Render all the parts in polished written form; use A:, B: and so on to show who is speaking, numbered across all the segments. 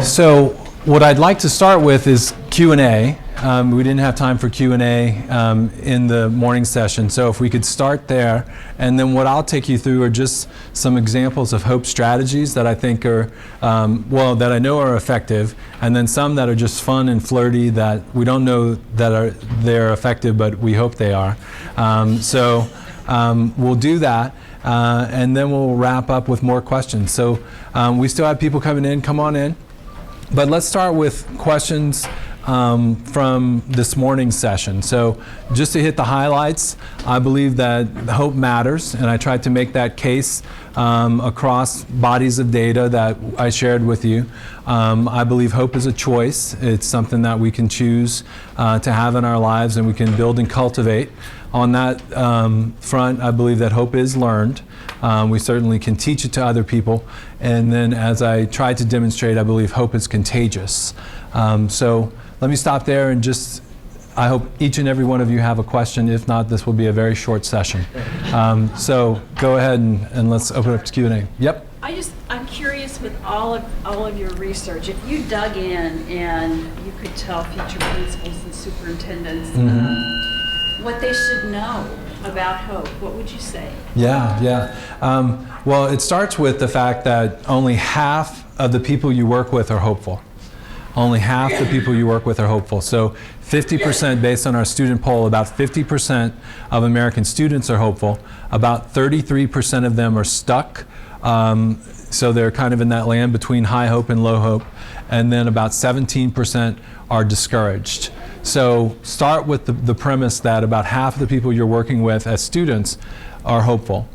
A: So what I'd like to start with is Q&A. We didn't have time for Q&A in the morning session, so if we could start there. And then what I'll take you through are just some examples of hope strategies that I think are, that I know are effective, and then some that are just fun and flirty that we don't know that they're effective, but we hope they are. We'll do that. And then we'll wrap up with more questions. So we still have people coming in. Come on in. But let's start with questions from this morning's session. So just to hit the highlights, I believe that hope matters, and I tried to make that case across bodies of data that I shared with you. I believe hope is a choice. It's something that we can choose to have in our lives, and we can build and cultivate. On that front, I believe that hope is learned. We certainly can teach it to other people. And then, as I tried to demonstrate, I believe hope is contagious. So let me stop there and just, I hope each and every one of you have a question. If not, this will be a very short session. So go ahead and let's open up to Q&A. Yep.
B: I'm curious with all of your research, if you dug in and you could tell future principals and superintendents what they should know about hope, what would you say?
A: Yeah. Well, it starts with the fact that only half of the people you work with are hopeful. Only half the people you work with are hopeful. So 50%, based on our student poll, about 50% of American students are hopeful. About 33% of them are stuck. So they're kind of in that land between high hope and low hope. And then about 17% are discouraged. So start with the premise that about half of the people you're working with as students are hopeful.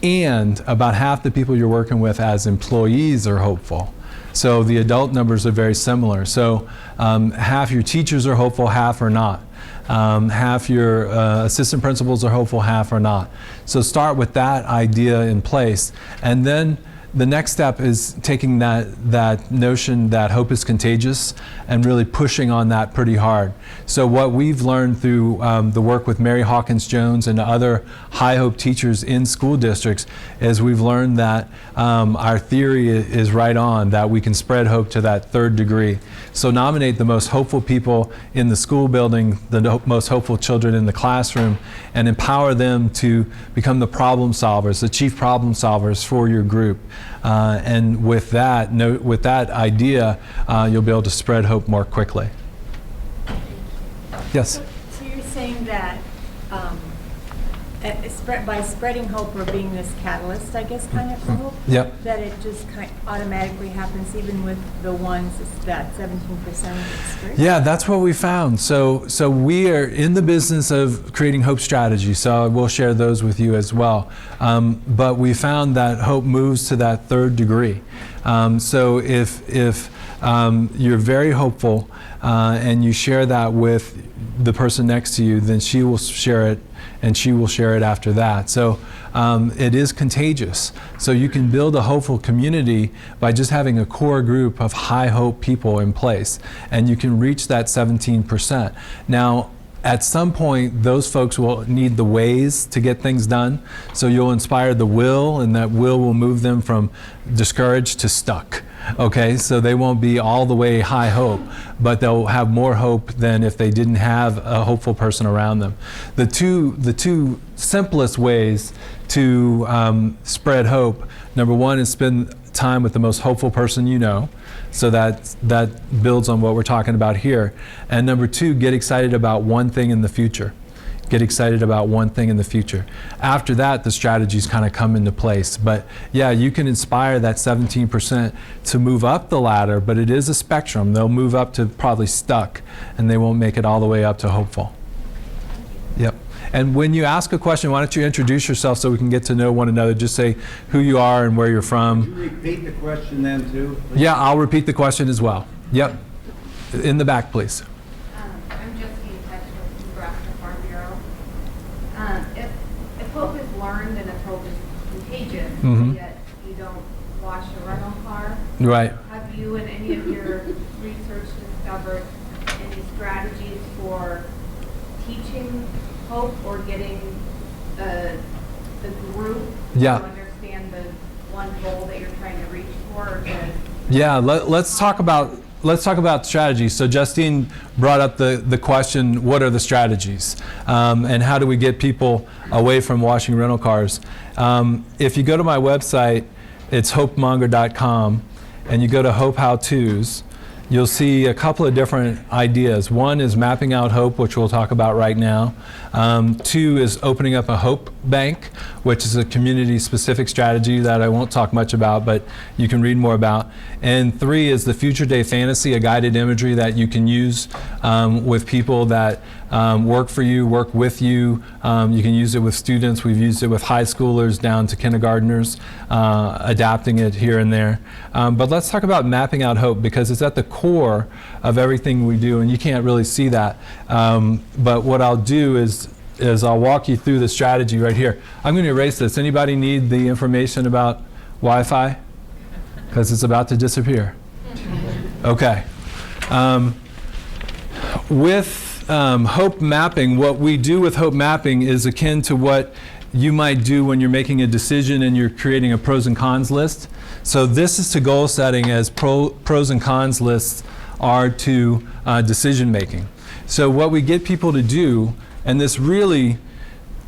A: And about half the people you're working with as employees are hopeful. So the adult numbers are very similar. So half your teachers are hopeful, half are not. Half your assistant principals are hopeful, half are not. So start with that idea in place. And then the next step is taking that notion that hope is contagious and really pushing on that pretty hard. So what we've learned through the work with Mary Hawkins Jones and other high hope teachers in school districts is we've learned that our theory is right on, that we can spread hope to that third degree. So nominate the most hopeful people in the school building, the most hopeful children in the classroom, and empower them to become the problem solvers, the chief problem solvers for your group. And with that idea, you'll be able to spread hope more quickly. Yes?
C: So you're saying that by spreading hope or being this catalyst, I guess, kind of for hope,
A: Yep.
C: that it just kind of automatically happens even with the ones that 17% of it's
A: Yeah, that's what we found. So we are in the business of creating hope strategies, so we'll share those with you as well. But we found that hope moves to that third degree. So if you're very hopeful and you share that with the person next to you, then she will share it, and she will share it after that. So it is contagious. So you can build a hopeful community by just having a core group of high hope people in place, and you can reach that 17%. Now, at some point, those folks will need the ways to get things done. So you'll inspire the will, and that will move them from discouraged to stuck. Okay, so they won't be all the way high hope, but they'll have more hope than if they didn't have a hopeful person around them. The two simplest ways to spread hope, number one is spend time with the most hopeful person you know. So that builds on what we're talking about here. And number two, get excited about one thing in the future. Get excited about one thing in the future. After that, the strategies kind of come into place. But yeah, you can inspire that 17% to move up the ladder, but it is a spectrum. They'll move up to probably stuck, and they won't make it all the way up to hopeful. Yep. And when you ask a question, why don't you introduce yourself so we can get to know one another. Just say who you are and where you're from.
D: Can you repeat the question then too, please?
A: Yeah, I'll repeat the question as well. Yep. In the back, please.
E: I'm just in touch with Nebraska Farm Bureau. If hope is learned and if hope is contagious, yet you don't wash a rental car,
A: Right.
E: have you in any of your research discovered any strategies for teaching hope or getting the group
A: Yeah.
E: to understand the one goal that you're trying to reach for, or to
A: Yeah, let's talk about strategy. So Justine brought up the question, what are the strategies? And how do we get people away from washing rental cars? If you go to my website, it's hopemonger.com, and you go to Hope How-Tos, you'll see a couple of different ideas. One is mapping out hope, which we'll talk about right now. 2 is opening up a hope bank, which is a community-specific strategy that I won't talk much about, but you can read more about. And 3 is the Future Day Fantasy, a guided imagery that you can use with people that work for you, work with you. You can use it with students. We've used it with high schoolers down to kindergartnens, adapting it here and there. But let's talk about mapping out hope, because it's at the core of everything we do, and you can't really see that. But what I'll do is I'll walk you through the strategy right here. I'm going to erase this. Anybody need the information about Wi-Fi? Because it's about to disappear. Okay. With hope mapping, what we do with hope mapping is akin to what you might do when you're making a decision and you're creating a pros and cons list. So this is to goal setting as pros and cons lists are to decision making. So what we get people to do, and this really,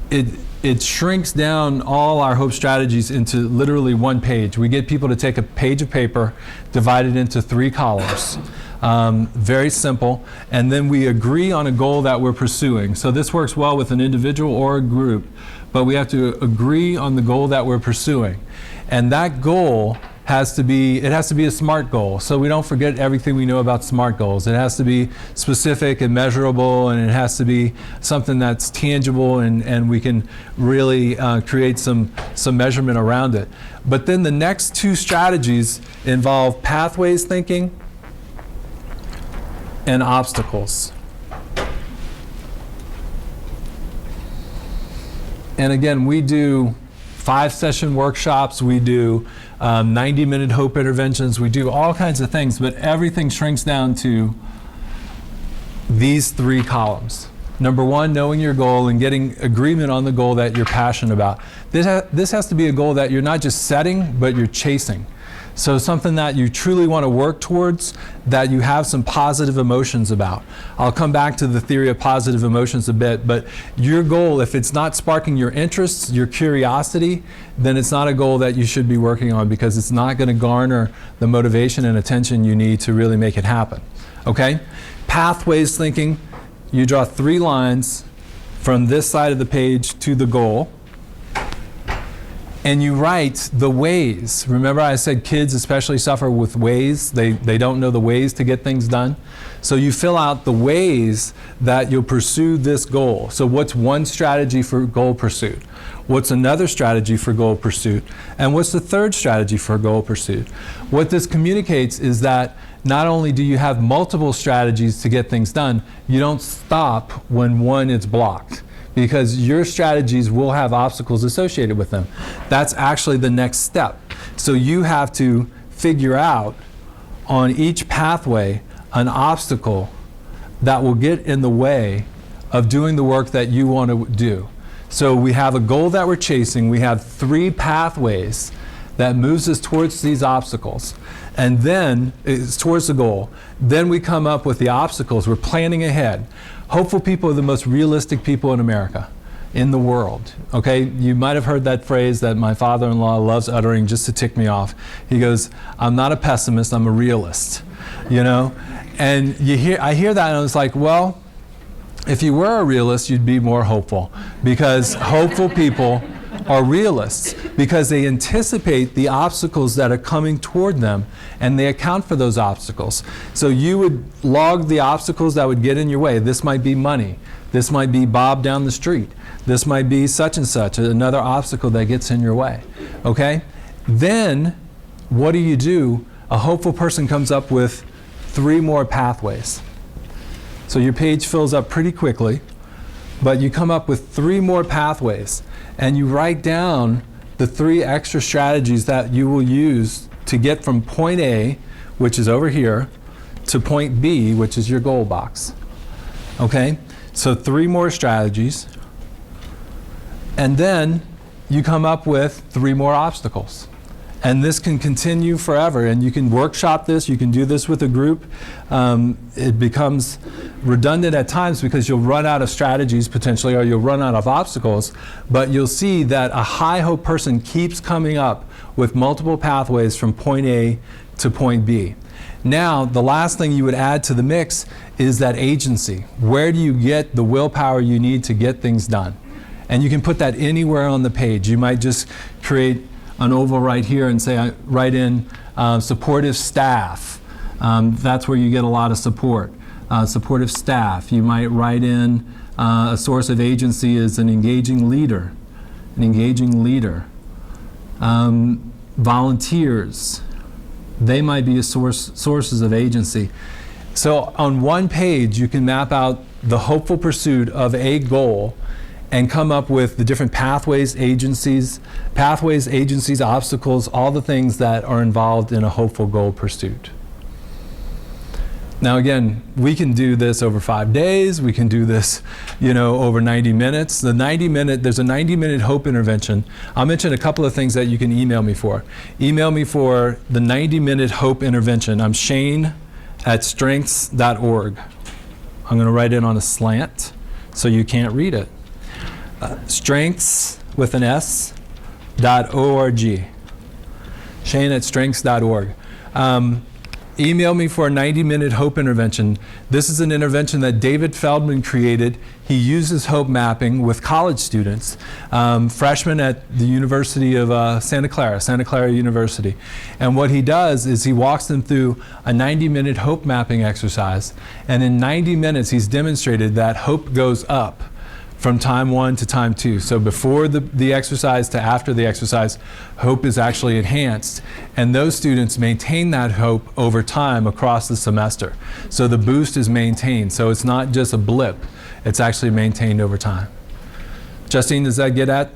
A: it shrinks down all our hope strategies into literally one page. We get people to take a page of paper, divide it into 3 columns. Very simple. And then we agree on a goal that we're pursuing. So this works well with an individual or a group, but we have to agree on the goal that we're pursuing. And that goal has to be a SMART goal. So we don't forget everything we know about SMART goals. It has to be specific and measurable, and it has to be something that's tangible, and we can really create some measurement around it. But then the next 2 strategies involve pathways thinking and obstacles. And again, we do 5-session workshops, we do 90-minute hope interventions, we do all kinds of things, but everything shrinks down to these 3 columns. Number 1, knowing your goal and getting agreement on the goal that you're passionate about. This has to be a goal that you're not just setting, but you're chasing. So something that you truly want to work towards, that you have some positive emotions about. I'll come back to the theory of positive emotions a bit, but your goal, if it's not sparking your interests, your curiosity, then it's not a goal that you should be working on, because it's not going to garner the motivation and attention you need to really make it happen. Okay? Pathways thinking, you draw 3 lines from this side of the page to the goal. And you write the ways. Remember I said kids especially suffer with ways. They don't know the ways to get things done. So you fill out the ways that you'll pursue this goal. So what's one strategy for goal pursuit? What's another strategy for goal pursuit? And what's the third strategy for goal pursuit? What this communicates is that not only do you have multiple strategies to get things done, you don't stop when one is blocked, because your strategies will have obstacles associated with them. That's actually the next step. So you have to figure out on each pathway an obstacle that will get in the way of doing the work that you want to do. So we have a goal that we're chasing. We have 3 pathways that moves us towards these obstacles. And then it's towards the goal. Then we come up with the obstacles. We're planning ahead. Hopeful people are the most realistic people in America, in the world. Okay, you might have heard that phrase that my father-in-law loves uttering just to tick me off. He goes, "I'm not a pessimist, I'm a realist." You know, and I hear that, and I was like, well, if you were a realist, you'd be more hopeful, because hopeful people are realists, because they anticipate the obstacles that are coming toward them, and they account for those obstacles. So you would log the obstacles that would get in your way. This might be money. This might be Bob down the street. This might be such and such, another obstacle that gets in your way. Okay? Then, what do? A hopeful person comes up with 3 more pathways. So your page fills up pretty quickly, but you come up with 3 more pathways, and you write down the 3 extra strategies that you will use to get from point A, which is over here, to point B, which is your goal box. Okay? So 3 more strategies, and then you come up with 3 more obstacles. And this can continue forever, and you can workshop this, you can do this with a group. It becomes redundant at times because you'll run out of strategies potentially, or you'll run out of obstacles, but you'll see that a high hope person keeps coming up with multiple pathways from point A to point B. Now, the last thing you would add to the mix is that agency. Where do you get the willpower you need to get things done? And you can put that anywhere on the page. You might just create an oval right here and say, write in supportive staff. That's where you get a lot of support. Supportive staff. You might write in a source of agency is an engaging leader. An engaging leader. Volunteers. They might be sources of agency. So on one page, you can map out the hopeful pursuit of a goal and come up with the different pathways, agencies, obstacles, all the things that are involved in a hopeful goal pursuit. Now again, we can do this over 5 days, we can do this, over 90 minutes. There's a 90-minute hope intervention. I'll mention a couple of things that you can email me for. Email me for the 90-minute hope intervention. I'm Shane@strengths.org. I'm going to write it on a slant so you can't read it. Strengths with an S .org. Shane@strengths.org. Email me for a 90-minute hope intervention. This is an intervention that David Feldman created. He uses hope mapping with college students, freshmen at the University of Santa Clara University. And what he does is he walks them through a 90-minute hope mapping exercise. And in 90 minutes, he's demonstrated that hope goes up from time 1 to time 2. So before the exercise to after the exercise, hope is actually enhanced. And those students maintain that hope over time across the semester. So the boost is maintained. So it's not just a blip, it's actually maintained over time. Justine, does that get at?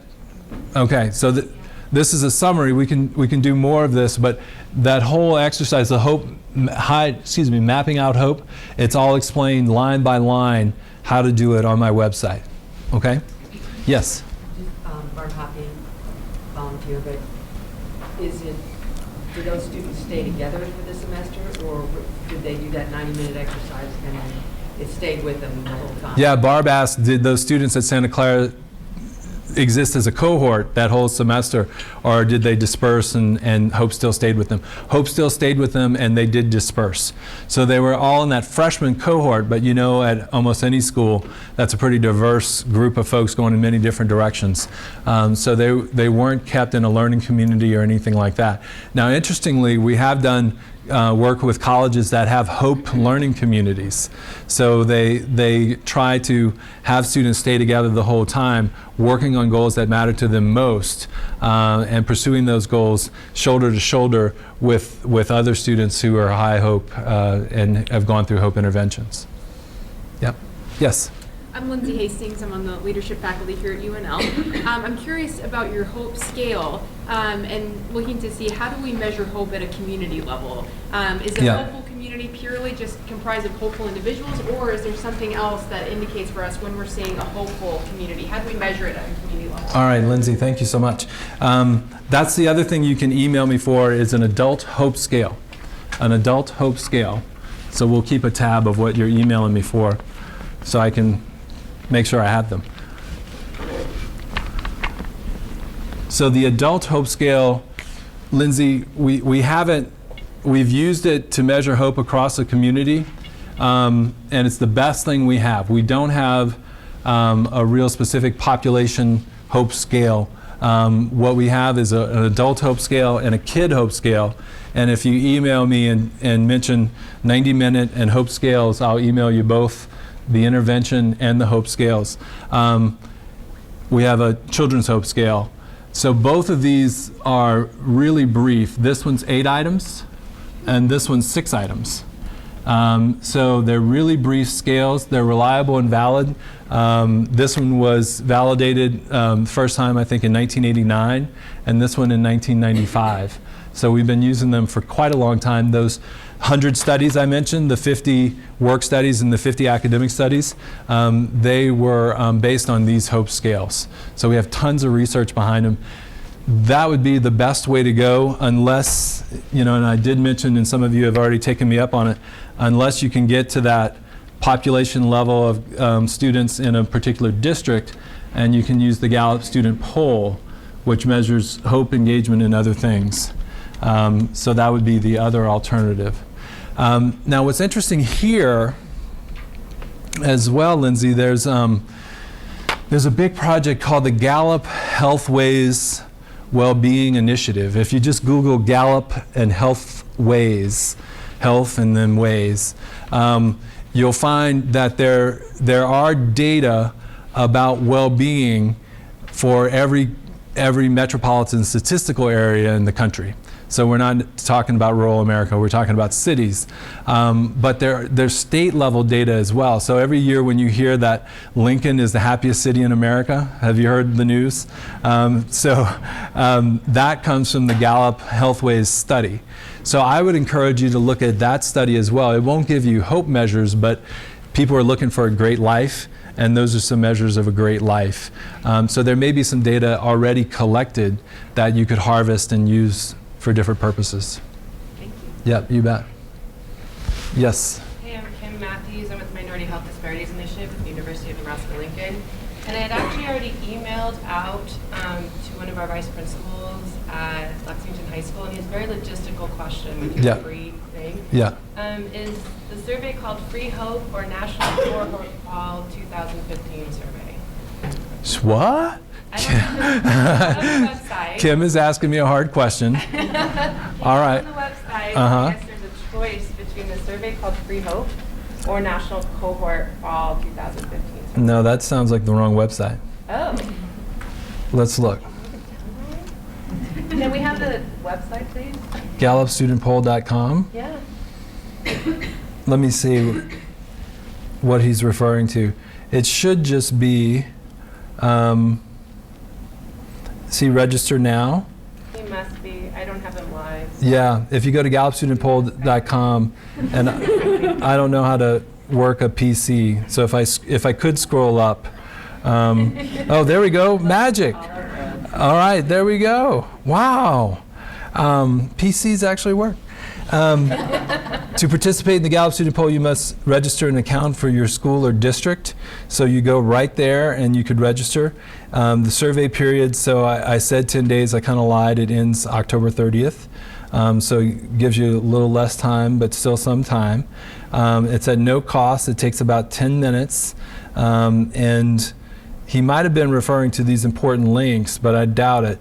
A: Okay, so this is a summary. We can do more of this, but that whole exercise, the mapping out hope, it's all explained line by line how to do it on my website. Okay? Yes?
F: Barb Hopping, volunteer, but do those students stay together for the semester, or did they do that 90-minute exercise and then it stayed with them the whole time?
A: Yeah, Barb asked, did those students at Santa Clara exist as a cohort that whole semester, or did they disperse and Hope still stayed with them? Hope still stayed with them, and they did disperse. So they were all in that freshman cohort, but at almost any school, that's a pretty diverse group of folks going in many different directions. So they weren't kept in a learning community or anything like that. Now, interestingly, we have done work with colleges that have hope learning communities. So they try to have students stay together the whole time, working on goals that matter to them most, and pursuing those goals shoulder to shoulder with other students who are high hope and have gone through hope interventions. Yep. Yes?
G: I'm Lindsay Hastings. I'm on the leadership faculty here at UNL. I'm curious about your hope scale and looking to see how do we measure hope at a community level? Is a hopeful community purely just comprised of hopeful individuals, or is there something else that indicates for us when we're seeing a hopeful community? How do we measure it at a community level?
A: All right, Lindsay, thank you so much. That's the other thing you can email me for is an adult hope scale. An adult hope scale. So we'll keep a tab of what you're emailing me for so I can make sure I have them. So the adult hope scale, Lindsay, we've used it to measure hope across a community, and it's the best thing we have. We don't have a real specific population hope scale. What we have is an adult hope scale and a kid hope scale. And if you email me and mention 90-minute and hope scales, I'll email you both the intervention and the hope scales. We have a children's hope scale. So both of these are really brief. This one's 8 items, and this one's 6 items. So they're really brief scales. They're reliable and valid. This one was validated first time, I think, in 1989, and this one in 1995. So we've been using them for quite a long time. Those 100 studies I mentioned, the 50 work studies and the 50 academic studies, they were based on these hope scales. So we have tons of research behind them. that would be the best way to go, unless, and I did mention, and some of you have already taken me up on it, unless you can get to that population level of students in a particular district, and you can use the Gallup student poll, which measures hope, engagement, and other things. So that would be the other alternative. Now, what's interesting here as well, Lindsay, there's a big project called the Gallup Healthways Wellbeing Initiative. If you just Google Gallup and Healthways, health and then ways, you'll find that there are data about well-being for every metropolitan statistical area in the country. So we're not talking about rural America, we're talking about cities. But there's state level data as well. So every year when you hear that Lincoln is the happiest city in America, have you heard the news? That comes from the Gallup Healthways study. So I would encourage you to look at that study as well. It won't give you hope measures, but people are looking for a great life, and those are some measures of a great life. So there may be some data already collected that you could harvest and use for different purposes.
H: Thank you.
A: Yep, you bet. Yes.
H: Hey, I'm Kim Matthews. I'm with Minority Health Disparities Initiative at the University of Nebraska-Lincoln. And I had actually already emailed out to one of our vice principals at Lexington High School, and he has a very logistical question with your free thing.
A: Yeah.
H: Is the survey called Free Hope or National Cohort Fall 2015 survey?
A: What?
H: I don't know the website.
A: Kim is asking me a hard question. All right.
H: On the website,
A: Uh-huh.
H: I guess there's a choice between the survey called Free Hope or National Cohort Fall 2015 survey.
A: No, that sounds like the wrong website.
H: Oh.
A: Let's look.
H: Can we have the website, please?
A: GallupStudentPoll.com.
H: Yeah.
A: Let me see what he's referring to. It should just be, see register now.
H: He must be. I don't have him live.
A: Yeah, if you go to GallupStudentPoll.com, and I don't know how to work a PC, so if I could scroll up. Oh, there we go, magic. All right, there we go. Wow. PCs actually work. To participate in the Gallup Student Poll, you must register an account for your school or district. So you go right there and you could register. The survey period, so I said 10 days, I kind of lied, it ends October 30th. So it gives you a little less time, but still some time. It's at no cost, it takes about 10 minutes. And he might have been referring to these important links, but I doubt it.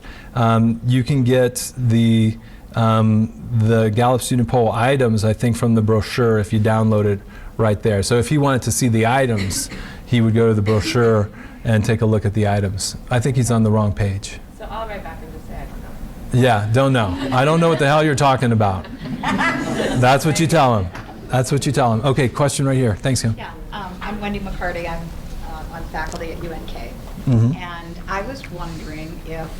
A: You can get the Gallup Student Poll items, I think, from the brochure if you download it right there. So if he wanted to see the items, he would go to the brochure and take a look at the items. I think he's on the wrong page.
H: So I'll write back and just say I don't know.
A: Yeah, don't know. I don't know what the hell you're talking about. That's what you tell him. That's what you tell him. Okay, question right here. Thanks, Kim.
I: Yeah, I'm Wendy McCarty. I'm on faculty at UNK. And I was wondering if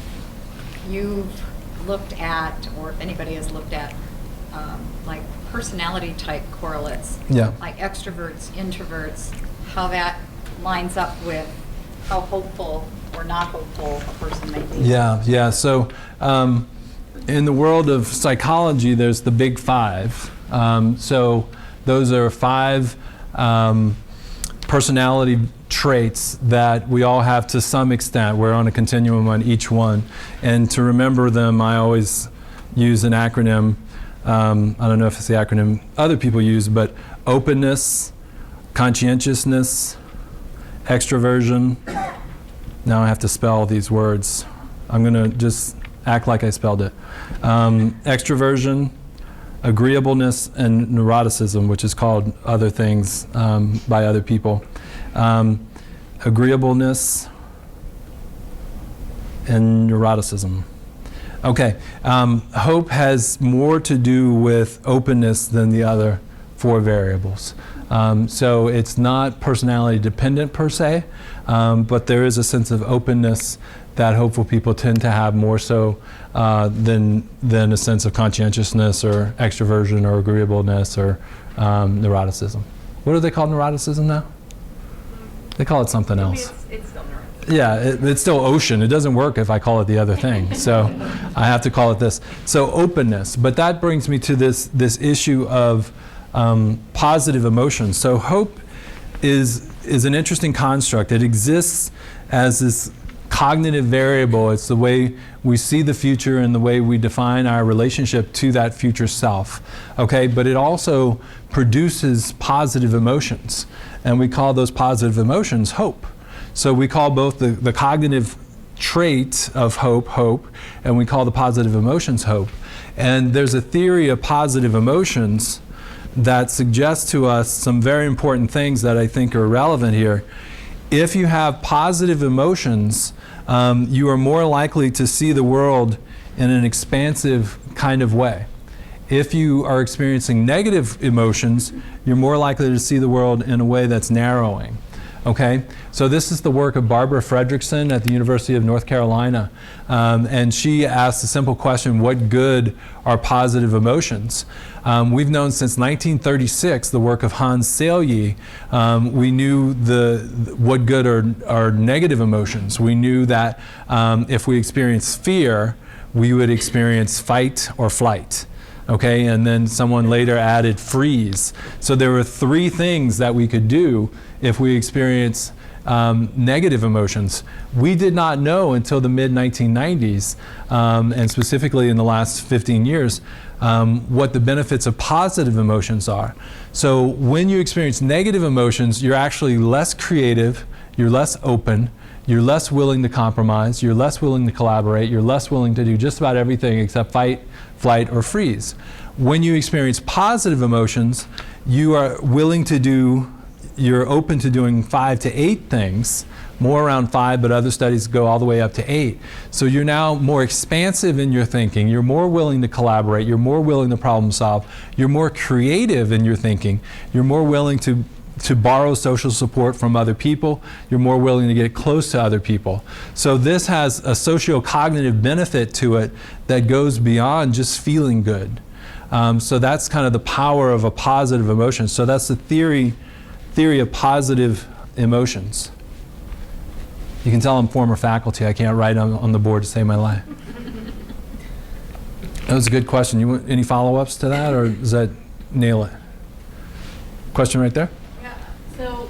I: you've looked at, or if anybody has looked at, like personality type correlates,
A: Yeah.
I: like extroverts, introverts, how that lines up with how hopeful or not hopeful a person may be.
A: Yeah. So in the world of psychology, there's the big five. So those are five personality traits that we all have to some extent. We're on a continuum on each one. And to remember them, I always use an acronym. I don't know if it's the acronym other people use, but openness, conscientiousness, extroversion. Now I have to spell these words. I'm going to just act like I spelled it. Extroversion, agreeableness, and neuroticism, which is called other things by other people. Agreeableness and neuroticism. Okay, hope has more to do with openness than the other four variables. So it's not personality dependent per se, but there is a sense of openness that hopeful people tend to have more so than a sense of conscientiousness or extroversion or agreeableness or neuroticism. What do they call neuroticism now? They call it something else.
H: It's still
A: it's still ocean. It doesn't work if I call it the other thing. So I have to call it this. So openness. But that brings me to this issue of positive emotions. So hope is an interesting construct. It exists as this cognitive variable. It's the way we see the future and the way we define our relationship to that future self. Okay, but it also produces positive emotions, and we call those positive emotions hope. So we call both the cognitive trait of hope, and we call the positive emotions hope. And there's a theory of positive emotions that suggests to us some very important things that I think are relevant here. If you have positive emotions, you are more likely to see the world in an expansive kind of way. If you are experiencing negative emotions, you're more likely to see the world in a way that's narrowing. Okay, so this is the work of Barbara Fredrickson at the University of North Carolina, and she asked a simple question: what good are positive emotions? We've known since 1936 the work of Hans Selye. We knew what good are negative emotions. We knew that if we experience fear, we would experience fight or flight. Okay, and then someone later added freeze. So there were 3 things that we could do if we experience negative emotions. We did not know until the mid-1990s, and specifically in the last 15 years, what the benefits of positive emotions are. So when you experience negative emotions, you're actually less creative, you're less open, you're less willing to compromise, you're less willing to collaborate, you're less willing to do just about everything except fight, flight, or freeze. When you experience positive emotions, you are willing to do, you're open to doing 5 to 8 things, more around 5, but other studies go all the way up to 8. So you're now more expansive in your thinking, you're more willing to collaborate, you're more willing to problem solve, you're more creative in your thinking, you're more willing to borrow social support from other people, you're more willing to get close to other people. So this has a socio-cognitive benefit to it that goes beyond just feeling good. So that's kind of the power of a positive emotion. So that's the theory of positive emotions. You can tell I'm former faculty. I can't write on the board to save my life. That was a good question. You want any follow-ups to that, or does that nail it? Question right there?
B: So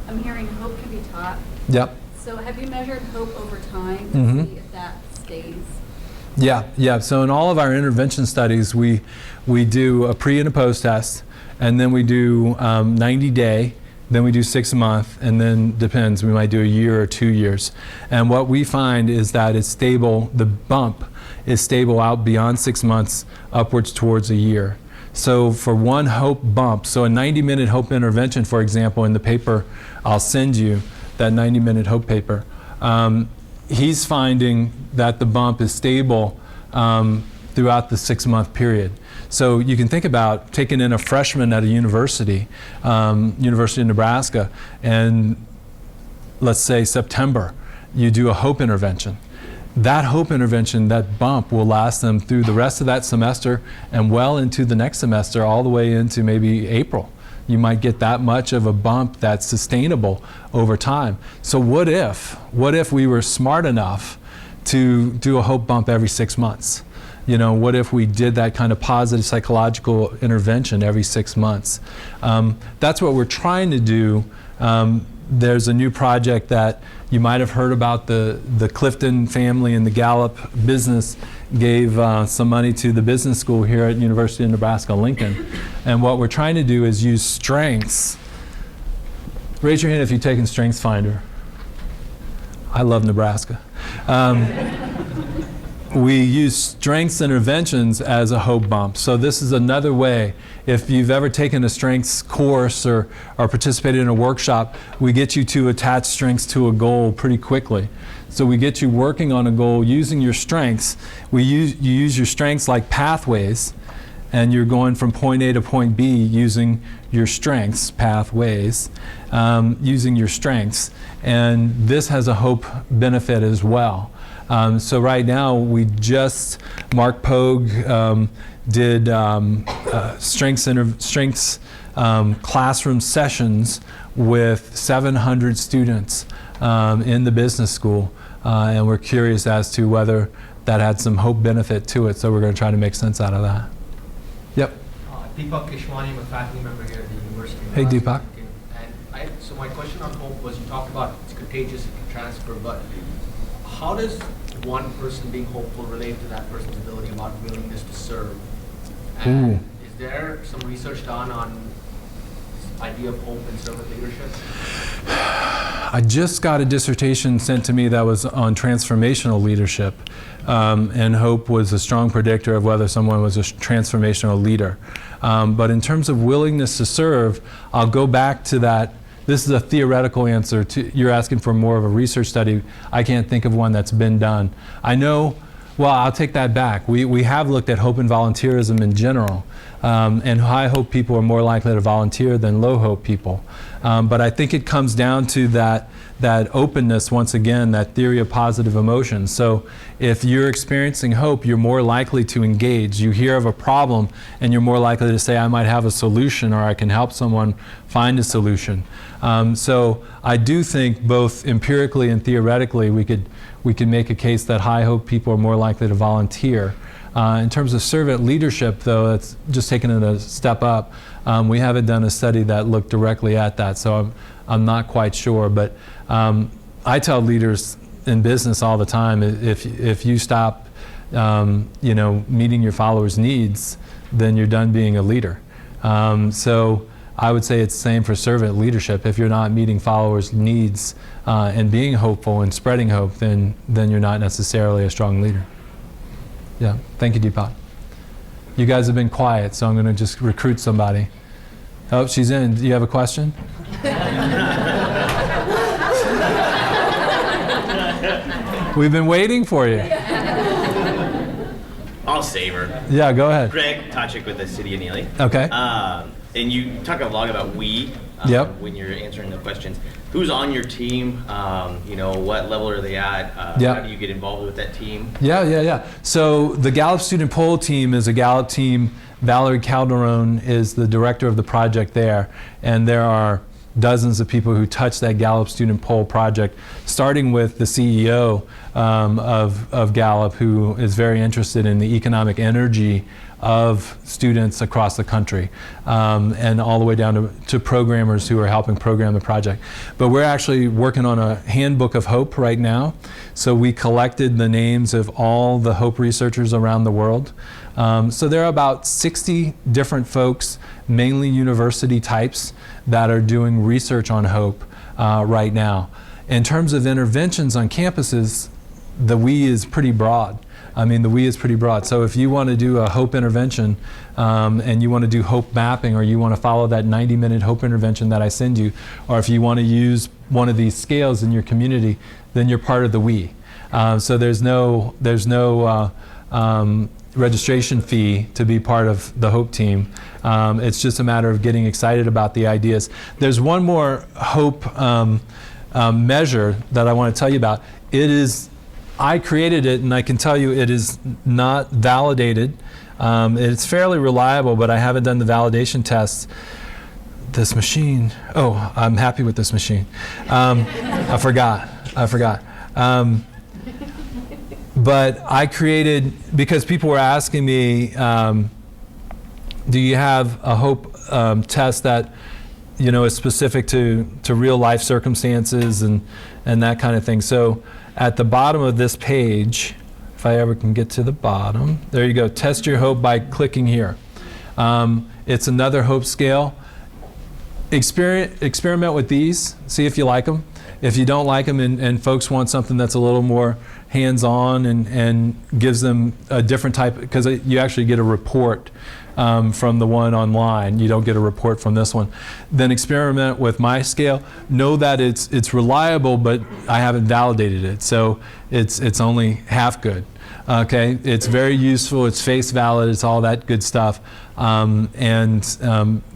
B: I'm hearing hope can be taught.
A: Yep.
B: So have you measured hope over time to
A: Mm-hmm.
B: see if that stays?
A: Yeah. So in all of our intervention studies, we do a pre and a post test, and then we do 90-day, then we do 6-month, and then depends, we might do a year or 2 years. And what we find is that it's stable, the bump is stable out beyond 6 months, upwards towards a year. So for one hope bump, so a 90-minute hope intervention, for example, in the paper I'll send you, that 90-minute hope paper, he's finding that the bump is stable throughout the 6-month period. So you can think about taking in a freshman at a university, University of Nebraska, and let's say September, you do a hope intervention. That hope intervention, that bump, will last them through the rest of that semester and well into the next semester, all the way into maybe April. You might get that much of a bump that's sustainable over time. So what if we were smart enough to do a hope bump every 6 months? You know, what if we did that kind of positive psychological intervention every 6 months? That's what we're trying to do. There's a new project that you might have heard about. The Clifton family and the Gallup business gave some money to the business school here at University of Nebraska-Lincoln. And what we're trying to do is use strengths. Raise your hand if you've taken Strengths Finder. I love Nebraska. We use strengths interventions as a hope bump. So this is another way. If you've ever taken a strengths course or participated in a workshop, we get you to attach strengths to a goal pretty quickly. So we get you working on a goal using your strengths. You use your strengths like pathways, and you're going from point A to point B using your strengths, pathways, using your strengths. And this has a hope benefit as well. So right now, Mark Pogue did strengths classroom sessions with 700 students in the business school, and we're curious as to whether that had some hope benefit to it, so we're going to try to make sense out of that. Yep.
J: Deepak Kishwani, I'm a faculty member here at the University of
A: Hey,
J: Nebraska,
A: Deepak.
J: And so my question on hope was, you talked about it's contagious, it can transfer, but how does one person being hopeful relate to that person's ability about willingness to serve? And is there some research done on this idea of hope and servant leadership?
A: I just got a dissertation sent to me that was on transformational leadership, and hope was a strong predictor of whether someone was a transformational leader. But in terms of willingness to serve, I'll go back to that. This is a theoretical answer. You're asking for more of a research study. I can't think of one that's been done. I know, well, I'll take that back. We have looked at hope and volunteerism in general, and high hope people are more likely to volunteer than low hope people. But I think it comes down to that openness, once again, that theory of positive emotions. So if you're experiencing hope, you're more likely to engage. You hear of a problem and you're more likely to say, I might have a solution, or I can help someone find a solution. So I do think both empirically and theoretically we could make a case that high hope people are more likely to volunteer. In terms of servant leadership, though, that's just taking it a step up. We haven't done a study that looked directly at that, so I'm not quite sure. But I tell leaders in business all the time, if you stop, meeting your followers' needs, then you're done being a leader. So I would say it's the same for servant leadership. If you're not meeting followers' needs and being hopeful and spreading hope, then you're not necessarily a strong leader. Yeah, thank you, Deepak. You guys have been quiet, so I'm going to just recruit somebody. Oh, she's in. Do you have a question? We've been waiting for you.
K: I'll save her.
A: Yeah, go ahead.
K: Greg Tachik with the City of Neely.
A: Okay.
K: And you talk a lot about we
A: Yep.
K: when you're answering the questions. Who's on your team? What level are they at?
A: Yep.
K: How do you get involved with that team?
A: Yeah. So the Gallup Student Poll team is a Gallup team. Valerie Calderon is the director of the project there. And there are dozens of people who touch that Gallup Student Poll project, starting with the CEO of Gallup, who is very interested in the economic energy of students across the country, and all the way down to programmers who are helping program the project. But we're actually working on a handbook of hope right now. So we collected the names of all the hope researchers around the world. So there are about 60 different folks, mainly university types, that are doing research on hope right now. In terms of interventions on campuses, the we is pretty broad. The we is pretty broad. So if you want to do a hope intervention and you want to do hope mapping, or you want to follow that 90-minute hope intervention that I send you, or if you want to use one of these scales in your community, then you're part of the we. So there's no registration fee to be part of the hope team. It's just a matter of getting excited about the ideas. There's one more hope measure that I want to tell you about. I created it, and I can tell you it is not validated. It's fairly reliable, but I haven't done the validation tests. This machine, I'm happy with this machine. I forgot. But I created, because people were asking me, do you have a hope test that is specific to real life circumstances and that kind of thing. So at the bottom of this page, if I ever can get to the bottom, there you go, test your hope by clicking here. It's another hope scale. Experiment with these, see if you like them. If you don't like them and folks want something that's a little more hands-on and gives them a different type, because you actually get a report from the one online. You don't get a report from this one. Then experiment with my scale. Know that it's reliable, but I haven't validated it, so it's only half good. Okay, it's very useful. It's face valid. It's all that good stuff, and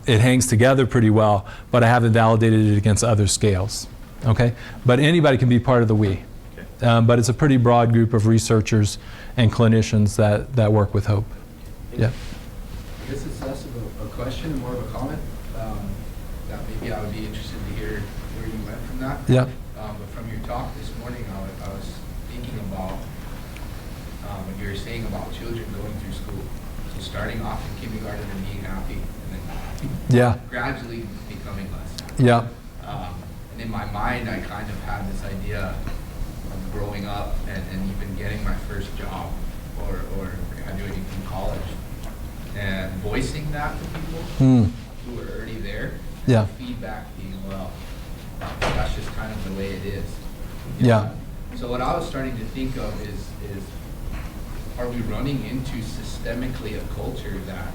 A: it hangs together pretty well. But I haven't validated it against other scales. Okay, but anybody can be part of the we. But it's a pretty broad group of researchers and clinicians that work with hope. Yeah.
L: This is less of a question and more of a comment. That maybe I would be interested to hear where you went from that.
A: Yeah.
L: But from your talked this morning, I was thinking about what you were saying about children going through school. So starting off in kindergarten and being happy, and then gradually becoming less happy.
A: Yeah.
L: And in my mind, I kind of had this idea of growing up and even getting my first job or graduating from college and voicing that to people who are already there.
A: Yeah.
L: And feedback being, well, that's just kind of the way it is.
A: Yeah.
L: So what I was starting to think of is are we running into systemically a culture that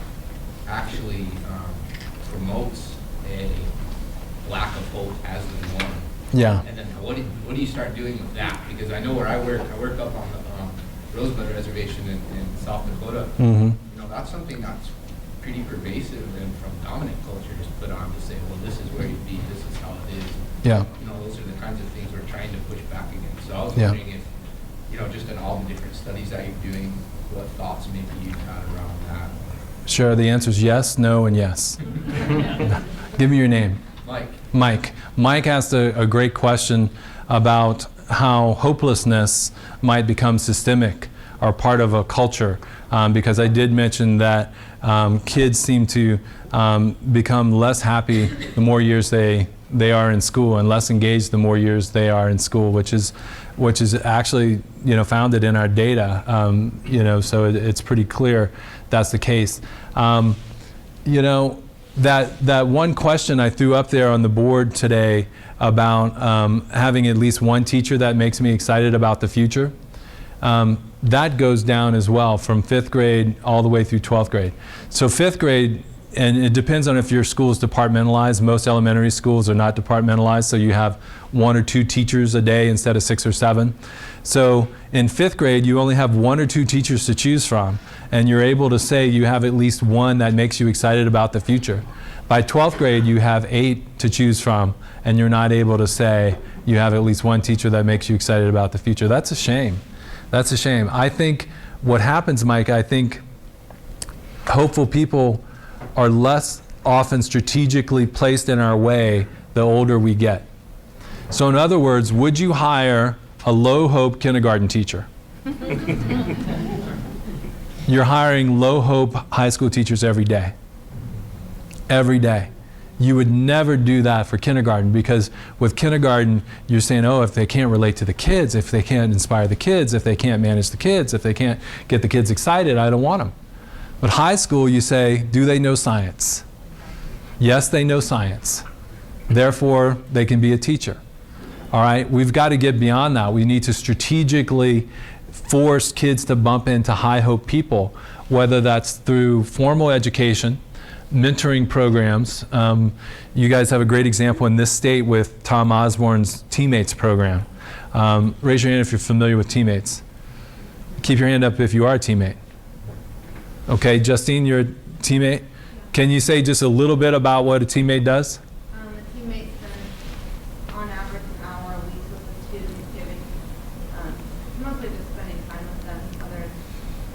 L: actually promotes a lack of hope as the norm?
A: Yeah.
L: And then what do you start doing with that? Because I know where I work up on the Rosebud Reservation in South Dakota.
A: Mm-hmm.
L: You know, that's something that's pretty pervasive and from dominant cultures put on to say, well, this is where you'd be, this is how it is.
A: Yeah.
L: You know, those are the kinds of things we're trying to push back against. So I was
A: Yeah.
L: wondering if, you know, just in all the different studies that you're doing, what thoughts maybe you've had around that?
A: Sure, the answer is yes, no, and yes. Give me your name.
L: Mike.
A: Mike asked a great question about how hopelessness might become systemic or part of a culture, because I did mention that kids seem to become less happy the more years they are in school, and less engaged the more years they are in school, which is actually, you know, founded in our data. You know, so it's pretty clear that's the case. You know, that one question I threw up there on the board today about having at least one teacher that makes me excited about the future, that goes down as well from 5th grade all the way through 12th grade. So 5th grade, and it depends on if your school is departmentalized. Most elementary schools are not departmentalized, so you have 1 or 2 teachers a day instead of 6 or 7. So in 5th grade, you only have 1 or 2 teachers to choose from, and you're able to say you have at least one that makes you excited about the future. By 12th grade, you have 8 to choose from, and you're not able to say you have at least one teacher that makes you excited about the future. That's a shame. That's a shame. I think what happens, Mike, I think hopeful people are less often strategically placed in our way the older we get. So in other words, would you hire a low hope kindergarten teacher? You're hiring low hope high school teachers every day. Every day. You would never do that for kindergarten, because with kindergarten, you're saying, oh, if they can't relate to the kids, if they can't inspire the kids, if they can't manage the kids, if they can't get the kids excited, I don't want them. But high school, you say, do they know science? Yes, they know science. Therefore, they can be a teacher. All right, we've got to get beyond that. We need to strategically force kids to bump into high hope people, whether that's through formal education, mentoring programs. You guys have a great example in this state with Tom Osborne's Teammates program. Raise your hand if you're familiar with Teammates. Keep your hand up if you are a teammate. Okay, Justine, you're a teammate. Can you say just a little bit about what a teammate does?
E: A teammate spends, on average, an hour a week with the students, giving, mostly just spending time with them, whether it's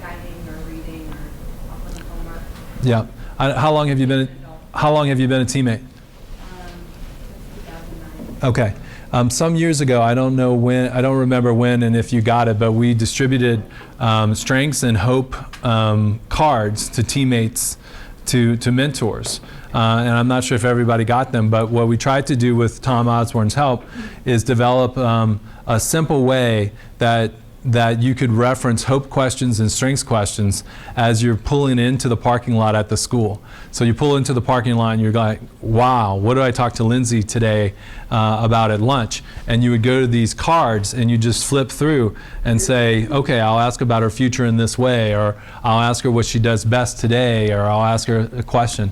E: guiding or reading or helping with homework.
A: Yeah. How long have you been a teammate?
E: Since 2009.
A: Okay. Some years ago, I don't remember when and if you got it, but we distributed strengths and hope cards to teammates, to mentors. And I'm not sure if everybody got them, but what we tried to do with Tom Osborne's help is develop a simple way that you could reference hope questions and strengths questions as you're pulling into the parking lot at the school. So you pull into the parking lot and you're like, wow, what did I talk to Lindsay today about at lunch? And you would go to these cards and you just flip through and say, okay, I'll ask about her future in this way, or I'll ask her what she does best today, or I'll ask her a question.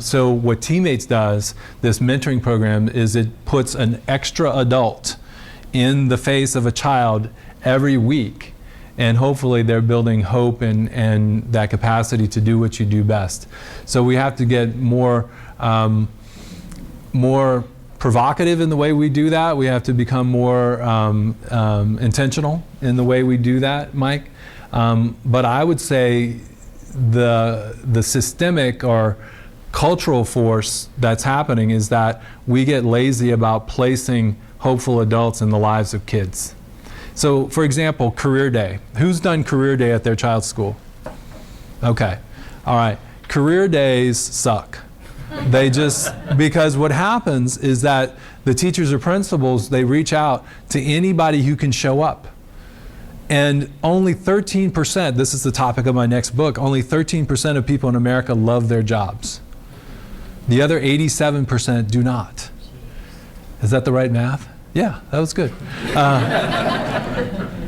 A: So what Teammates does, this mentoring program, is it puts an extra adult in the face of a child every week, and hopefully they're building hope and that capacity to do what you do best. So we have to get more provocative in the way we do that. We have to become more intentional in the way we do that, Mike. But I would say the systemic or cultural force that's happening is that we get lazy about placing hopeful adults in the lives of kids. So, for example, career day. Who's done career day at their child's school? Okay. All right. Career days suck. They just, because what happens is that the teachers or principals, they reach out to anybody who can show up. And only 13%, this is the topic of my next book, only 13% of people in America love their jobs. The other 87% do not. Is that the right math? Yeah, that was good.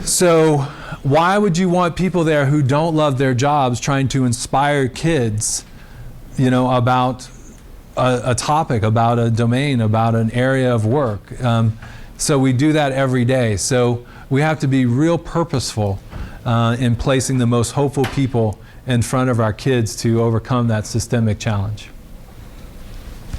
A: So why would you want people there who don't love their jobs trying to inspire kids, you know, about a topic, about a domain, about an area of work? So we do that every day. So we have to be real purposeful in placing the most hopeful people in front of our kids to overcome that systemic challenge.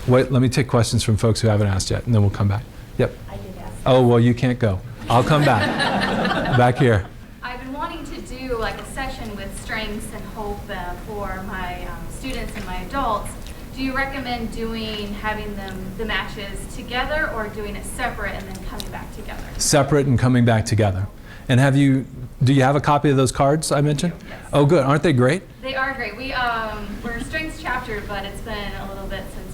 A: Wait, let me take questions from folks who haven't asked yet, and then we'll come back. Yep.
M: I did ask.
A: Oh, well, you can't go. I'll come back. Back here.
M: I've been wanting to do like a session with strengths and hope for my students and my adults. Do you recommend having the matches together, or doing it separate and then coming back together?
A: Separate and coming back together. And do you have a copy of those cards I mentioned?
M: Yes.
A: Oh, good. Aren't they great?
M: They are great. We're a strengths chapter, but it's been a little bit since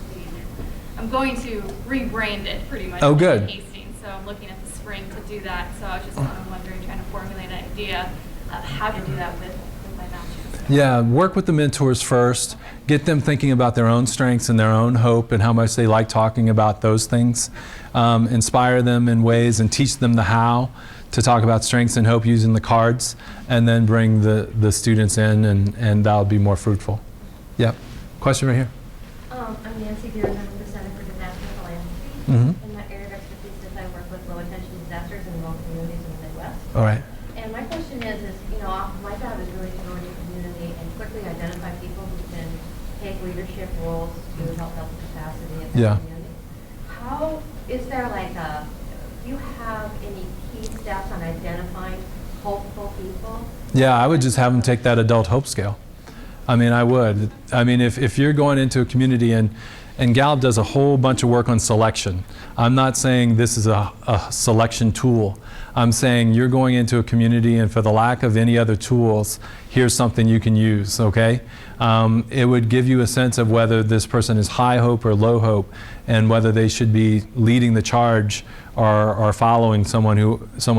M: I'm going to rebrand it pretty much.
A: Oh, good.
M: In Hastings, so I'm looking at the spring to do that. So I was just kind of wondering, trying to formulate an idea of how to do that with my matches.
A: Yeah, work with the mentors first. Get them thinking about their own strengths and their own hope and how much they like talking about those things. Inspire them in ways and teach them the how to talk about strengths and hope using the cards, and then bring the students in, and that'll be more fruitful. Yep. Question right here.
N: I'm Nancy Beers. I'm the Center for Disaster Philanthropy.
A: Mm-hmm.
N: And my area of expertise is I work with low-attention disasters in rural communities in the Midwest.
A: All right.
N: And my question is, you know, my job is really to go into a community and quickly identify people who can take leadership roles to help build capacity in the community. How is there do you have any key steps on identifying hopeful people?
A: Yeah, I would just have them take that adult hope scale. I mean, I would. I mean, if you're going into a community, and Gallup does a whole bunch of work on selection. I'm not saying this is a selection tool. I'm saying you're going into a community, and for the lack of any other tools, here's something you can use, okay? It would give you a sense of whether this person is high hope or low hope, and whether they should be leading the charge or following someone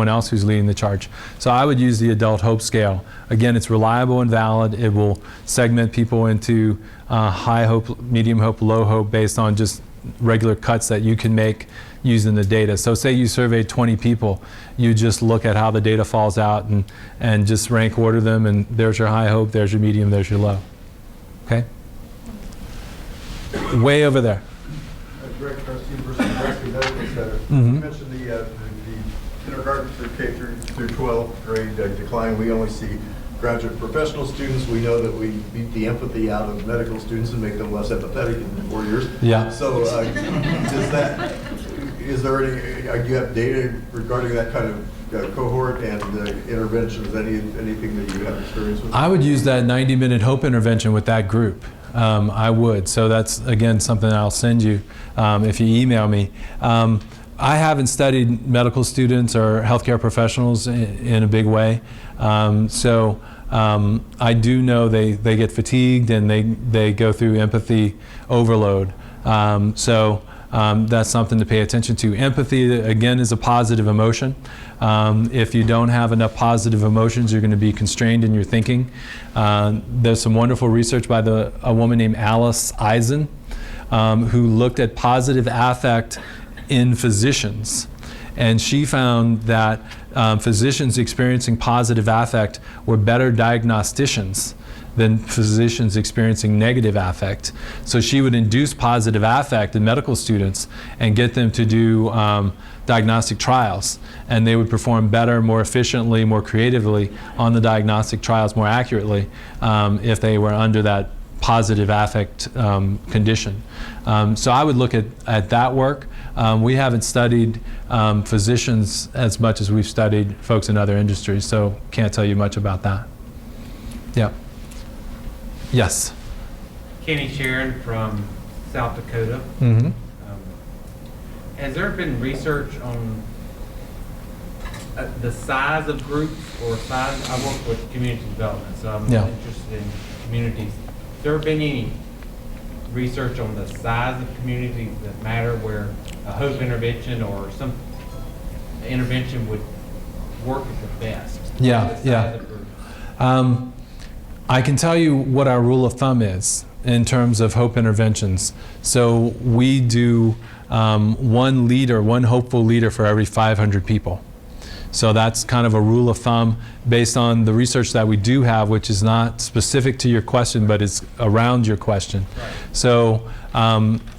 A: else who's leading the charge. So I would use the adult hope scale. Again, it's reliable and valid. It will segment people into high hope, medium hope, low hope based on just regular cuts that you can make using the data. So say you surveyed 20 people, you just look at how the data falls out and just rank order them, and there's your high hope, there's your medium, there's your low. Okay? Way over there.
O: Greg Preston, University of Nebraska Medical Center.
A: Mm-hmm.
O: You mentioned the kindergarten through K through 12th grade decline. We only see graduate professional students. We know that we beat the empathy out of medical students and make them less empathetic in 4 years.
A: Yeah.
O: So is there any, do you have data regarding that kind of cohort and interventions, anything that you have experience with?
A: I would use that 90-minute hope intervention with that group. I would. So that's, again, something I'll send you if you email me. I haven't studied medical students or healthcare professionals in a big way. So I do know they get fatigued and they go through empathy overload. That's something to pay attention to. Empathy, again, is a positive emotion. If you don't have enough positive emotions, you're going to be constrained in your thinking. There's some wonderful research by a woman named Alice Eisen, who looked at positive affect in physicians. And she found that physicians experiencing positive affect were better diagnosticians than physicians experiencing negative affect. So she would induce positive affect in medical students and get them to do diagnostic trials. And they would perform better, more efficiently, more creatively on the diagnostic trials, more accurately, if they were under that positive affect condition. So I would look at that work. We haven't studied physicians as much as we've studied folks in other industries, so can't tell you much about that. Yeah. Yes.
P: Kenny Sharon from South Dakota.
A: Mm-hmm.
P: has there been research on the size of groups or size? I work with community development, so I'm interested in communities. Has there been any research on the size of communities that matter, where a hope intervention or some intervention would work at the best?
A: I can tell you what our rule of thumb is in terms of hope interventions. So we do one hopeful leader for every 500 people. So that's kind of a rule of thumb based on the research that we do have, which is not specific to your question, but it's around your question. Right. So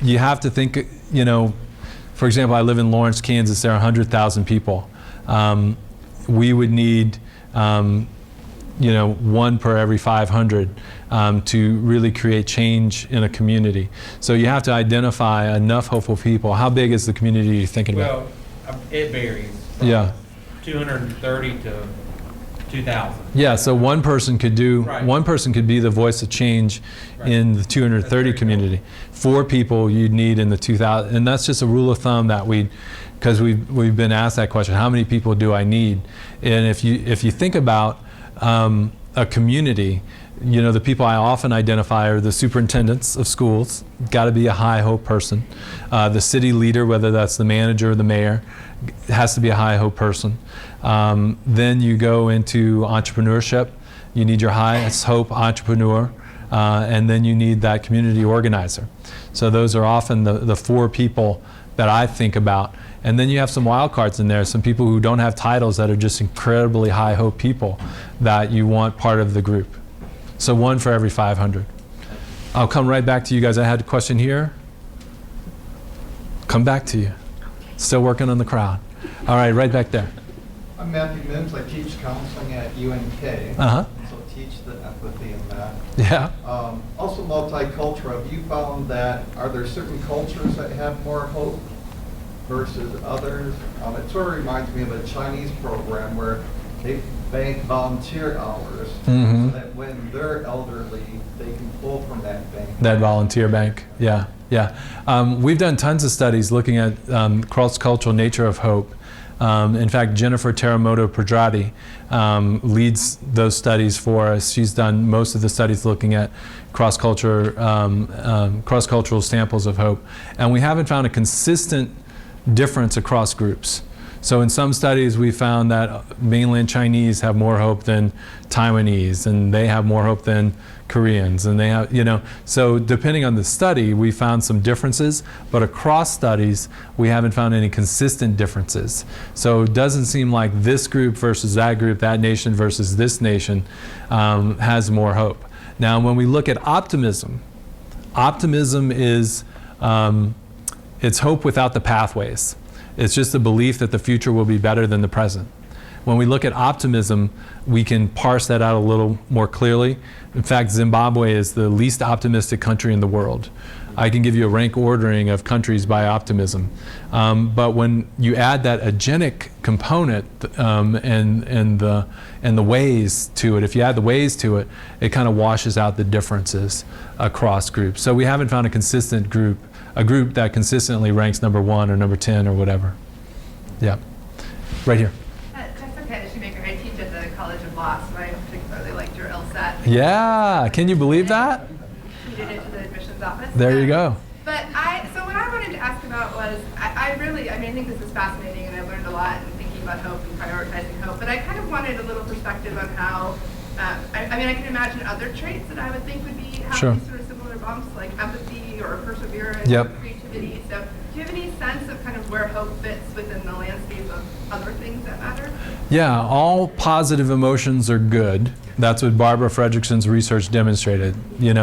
A: you have to think, for example, I live in Lawrence, Kansas. There are 100,000 people. We would need, one per every 500 to really create change in a community. So you have to identify enough hopeful people. How big is the community you're thinking about?
P: Well, it varies.
A: Yeah.
P: 230 to 2,000.
A: Yeah, so one person could be the voice of change in the 230 community. 4 people you'd need in the 2,000, and that's just a rule of thumb that because we've been asked that question, how many people do I need? And if you think about a community, the people I often identify are the superintendents of schools, got to be a high hope person. The city leader, whether that's the manager or the mayor, has to be a high hope person. Then you go into entrepreneurship. You need your highest hope entrepreneur, and then you need that community organizer. So those are often the 4 people that I think about. And then you have some wild cards in there, some people who don't have titles that are just incredibly high hope people that you want part of the group. So 1 for every 500. I'll come right back to you guys. I had a question here. Come back to you. Still working on the crowd. All right, right back there.
Q: I'm Matthew Mims. I teach counseling at UNK. So teach the empathy in that.
A: Yeah.
Q: Also multicultural. Have you found that, are there certain cultures that have more hope versus others? It sort of reminds me of a Chinese program where they bank volunteer hours so that when they're elderly, they can pull from that bank.
A: That volunteer bank, yeah. We've done tons of studies looking at cross-cultural nature of hope. In fact, Jennifer Teramoto Pedrati leads those studies for us. She's done most of the studies looking at cross-cultural samples of hope. And we haven't found a consistent difference across groups. So in some studies we found that mainland Chinese have more hope than Taiwanese, and they have more hope than Koreans, and they have, so depending on the study we found some differences, but across studies we haven't found any consistent differences. So it doesn't seem like this group versus that group, that nation versus this nation has more hope. Now when we look at optimism is it's hope without the pathways. It's just a belief that the future will be better than the present. When we look at optimism, we can parse that out a little more clearly. In fact, Zimbabwe is the least optimistic country in the world. I can give you a rank ordering of countries by optimism. But when you add that agenic component and the ways to it, if you add the ways to it, it kind of washes out the differences across groups. So we haven't found a consistent group, a group that consistently ranks number 1 or number 10 or whatever. Yeah, right here.
E: Jessica Shoemaker, I teach at the College of Law, so I particularly liked your LSAT.
A: Yeah, can you believe that?
E: Feeded it to the admissions office.
A: There you go.
E: But so what I wanted to ask about was, I think this is fascinating, and I learned a lot in thinking about hope and prioritizing hope, but I kind of wanted a little perspective on how, I can imagine other traits that I would think would be having these sort of similar bumps, like empathy or perseverance or creativity. So do you have any sense of kind of where hope fits within the landscape of other things that matter?
A: Yeah, all positive emotions are good. That's what Barbara Fredrickson's research demonstrated.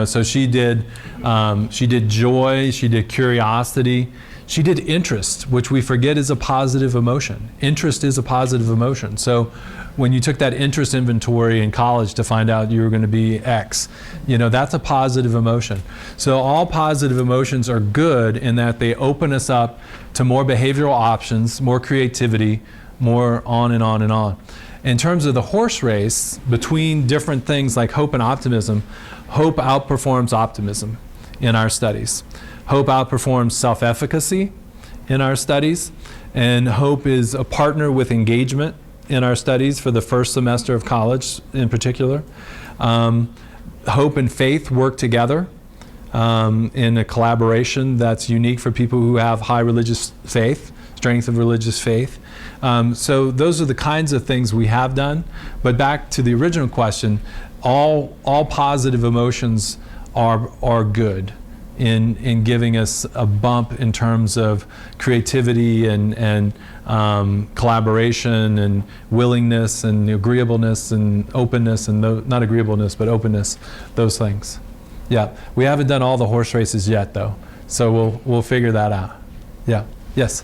A: So she did joy, she did curiosity, she did interest, which we forget is a positive emotion. Interest is a positive emotion. So when you took that interest inventory in college to find out you were going to be X, that's a positive emotion. So all positive emotions are good in that they open us up to more behavioral options, more creativity, more on and on and on. In terms of the horse race between different things like hope and optimism, hope outperforms optimism in our studies. Hope outperforms self-efficacy in our studies, and hope is a partner with engagement in our studies for the first semester of college in particular. Hope and faith work together in a collaboration that's unique for people who have high religious faith, strength of religious faith. So those are the kinds of things we have done. But back to the original question, all positive emotions are good in giving us a bump in terms of creativity and collaboration and willingness and agreeableness and openness and not agreeableness but openness, those things. Yeah, we haven't done all the horse races yet though, so we'll figure that out. Yeah. Yes.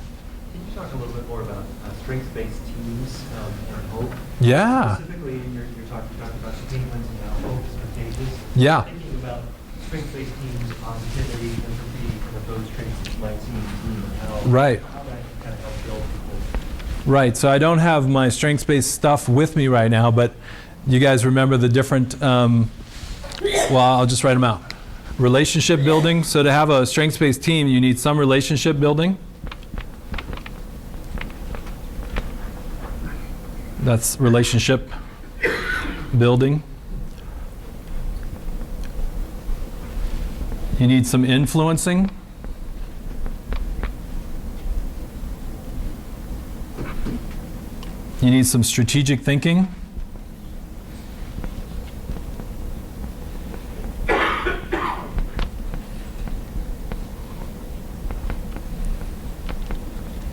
R: Can you talk a little bit more about strengths-based teams and hope?
A: Yeah.
R: Specifically, in your talk, you talked about penguins and how hope is contagious.
A: Yeah.
R: Thinking about strengths-based teams, positivity, empathy, kind of those traits that you might see in a team, and how
A: Right.
R: how that can kind of help build people.
A: Right, so I don't have my strengths-based stuff with me right now, but you guys remember the different, well, I'll just write them out. Relationship building, so to have a strengths-based team, you need some relationship building. That's relationship building. You need some influencing. You need some strategic thinking.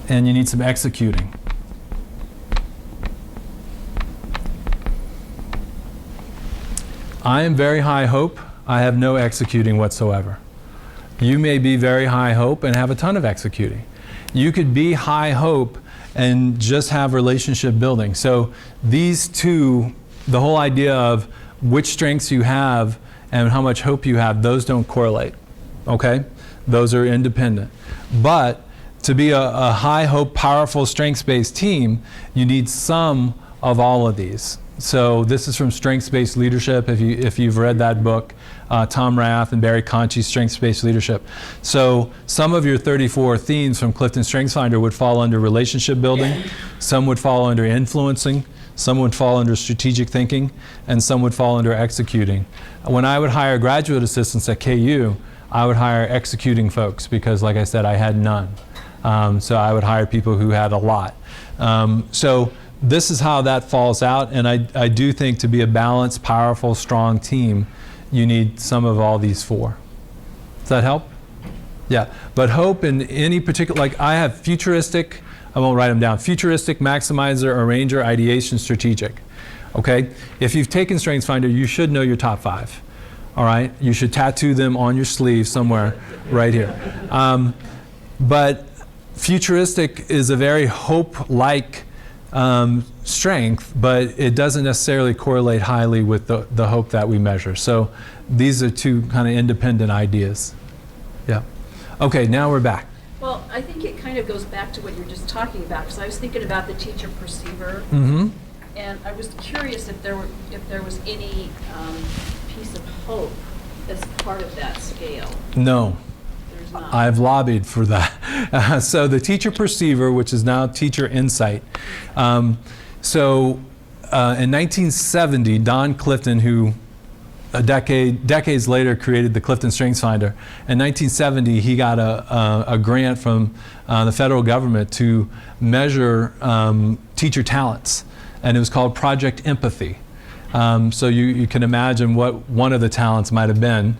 A: And you need some executing. I am very high hope. I have no executing whatsoever. You may be very high hope and have a ton of executing. You could be high hope and just have relationship building. So these two, the whole idea of which strengths you have and how much hope you have, those don't correlate, okay? Those are independent. But to be a high hope, powerful, strengths-based team, you need some of all of these. So this is from Strengths-Based Leadership, if you've read that book, Tom Rath and Barry Conchie's Strengths-Based Leadership. So some of your 34 themes from Clifton StrengthsFinder would fall under relationship building, some would fall under influencing, some would fall under strategic thinking, and some would fall under executing. When I would hire graduate assistants at KU, I would hire executing folks because, like I said, I had none. So I would hire people who had a lot. So this is how that falls out, and I do think to be a balanced, powerful, strong team, you need some of all these four. Does that help? Yeah, but hope in any particular, like I have futuristic, I won't write them down, futuristic, maximizer, arranger, ideation, strategic. Okay, if you've taken StrengthsFinder, you should know your top 5. All right, you should tattoo them on your sleeve somewhere right here. But futuristic is a very hope-like strength, but it doesn't necessarily correlate highly with the hope that we measure. So these are two kind of independent ideas. Yeah. Okay, now we're back.
B: Well, I think it kind of goes back to what you were just talking about, because I was thinking about the teacher perceiver,
A: Mm-hmm.
B: and I was curious if there was any piece of hope as part of that scale.
A: No.
B: There's not.
A: I've lobbied for that. So the teacher perceiver, which is now teacher insight. In 1970, Don Clifton, who decades later created the Clifton StrengthsFinder, in 1970 he got a grant from the federal government to measure teacher talents, and it was called Project Empathy. So you can imagine what one of the talents might have been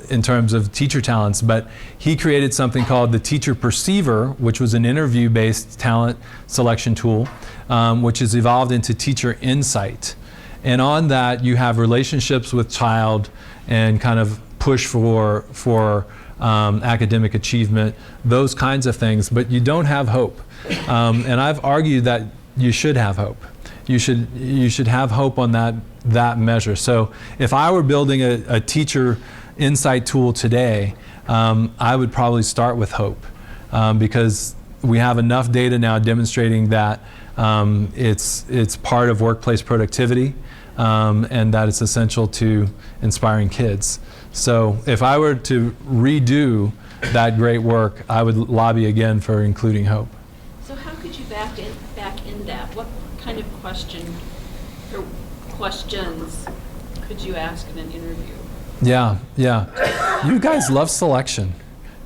A: in terms of teacher talents, but he created something called the teacher perceiver, which was an interview-based talent selection tool, which has evolved into teacher insight. And on that, you have relationships with child and kind of push for academic achievement, those kinds of things, but you don't have hope. And I've argued that you should have hope. You should have hope on that measure. So if I were building a teacher insight tool today, I would probably start with hope, because we have enough data now demonstrating that it's part of workplace productivity. and that it's essential to inspiring kids. So if I were to redo that great work, I would lobby again for including hope.
B: So how could you back in that? What kind of question or questions could you ask in an interview?
A: Yeah. You guys love selection.